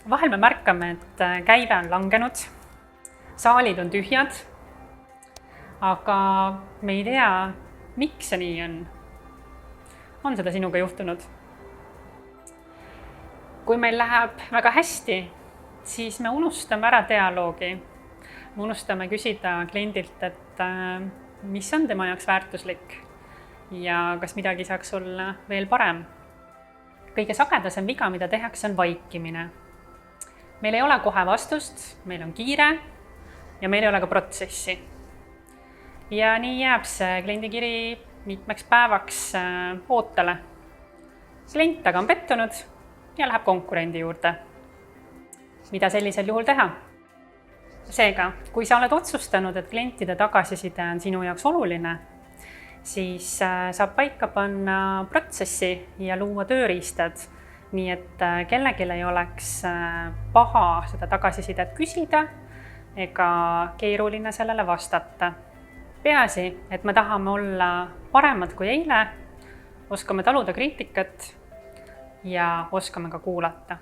Vahel me märkame, et käive on langenud, saalid on tühjad, aga me ei tea, miks see nii on. On seda sinuga juhtunud? Kui meil läheb väga hästi, siis me unustame ära dialoogi. Me unustame küsida kliendilt, et mis on tema jaoks väärtuslik ja kas midagi saaks olla veel parem. Kõige sagedasem viga, mida tehakse, on vaikimine. Meil ei ole kohe vastust, meil on kiire ja meil ei ole ka protsessi. Ja nii jääb see kliendikiri mitmeks päevaks ootele. Klient aga on pettunud ja läheb konkurendi juurde. Mida sellisel juhul teha? Seega, kui sa oled otsustanud, et klientide tagasiside on sinu jaoks oluline, siis saab paika panna protsessi ja luua tööriistad, nii et kellelgi ei oleks paha seda tagasisidet küsida ega keeruline sellele vastata. Peaasi, et me tahame olla paremad kui eile, oskame taluda kriitikat ja oskame ka kuulata.